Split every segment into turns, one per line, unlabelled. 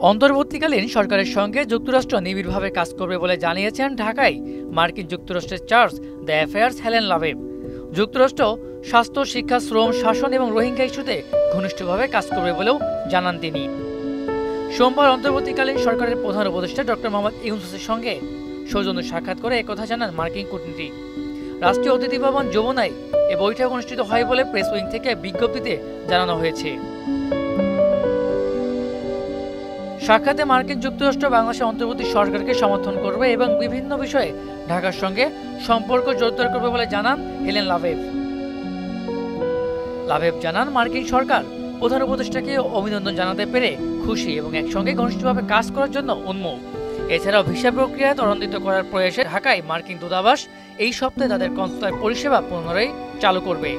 অন্তর্বর্তীকালীন সরকারের সঙ্গে যুক্তরাষ্ট্র নিবিড়ভাবে কাজ করবে বলে জানিয়েছেন ঢাকায় মার্কিন যুক্তরাষ্ট্রের চার্জ দ্য অ্যাফেয়ার্স হেলেন লাভেভ। যুক্তরাষ্ট্র স্বাস্থ্য, শিক্ষা, শ্রম, শাসন এবং রোহিঙ্গা ইস্যুতে ঘনিষ্ঠভাবে কাজ করবে বলেও জানান তিনি। সোমবার অন্তর্বর্তীকালীন সরকারের প্রধান উপদেষ্টা ডক্টর মোহাম্মদ ইউনূসের সঙ্গে সৌজন্য সাক্ষাৎ করে একথা জানান মার্কিন কূটনীতিক। রাষ্ট্রীয় অতিথি ভবন যমুনায় এ বৈঠক অনুষ্ঠিত হয় বলে প্রেস উইং থেকে বিজ্ঞপ্তিতে জানানো হয়েছে। সাক্ষাতে মার্কিন যুক্তরাষ্ট্র বাংলাদেশের অন্তর্বর্তী সরকারকে সমর্থন করবে এবং বিভিন্ন বিষয়ে ঢাকার সঙ্গে সম্পর্ক জোরদার করবে বলে জানান হেলেন লাভেভ। লাভেভ জানান, মার্কিন সরকার প্রধান উপদেষ্টাকে অভিনন্দন জানাতে পেরে খুশি এবং একসঙ্গে ঘনিষ্ঠভাবে কাজ করার জন্য উন্মুখ। এছাড়াও ভিসা প্রক্রিয়া ত্বরান্বিত করার প্রয়াসে ঢাকায় মার্কিন দূতাবাস এই সপ্তাহে তাদের কনসুলার পরিষেবা পুনরায় চালু করবে।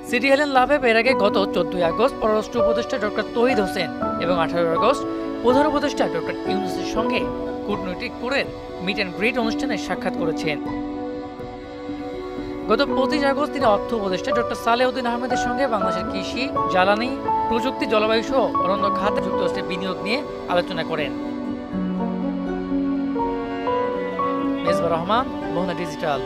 সিটি হেলেন লাভেভ এর আগে গত 14 আগস্ট পররাষ্ট্র উপদেষ্টা ডক্টর তৌহিদ হোসেন এবং 18 আগস্ট প্রধান উপদেষ্টা ডক্টর ইউনূসের সঙ্গে কূটনৈতিক কোরের মিট অ্যান্ড গ্রিট অনুষ্ঠানে সাক্ষাৎ করেছেন। গত 25 আগস্ট তিনি অর্থ উপদেষ্টা ডক্টর সালেউদ্দিন আহমেদের সঙ্গে বাংলাদেশের কৃষি, জ্বালানি, প্রযুক্তি, জলবায়ু সহ অন্যান্য খাতে যুক্তরাষ্ট্রের বিনিয়োগ নিয়ে আলোচনা করেন। মেজবা রহমান, মোহনা ডিজিটাল।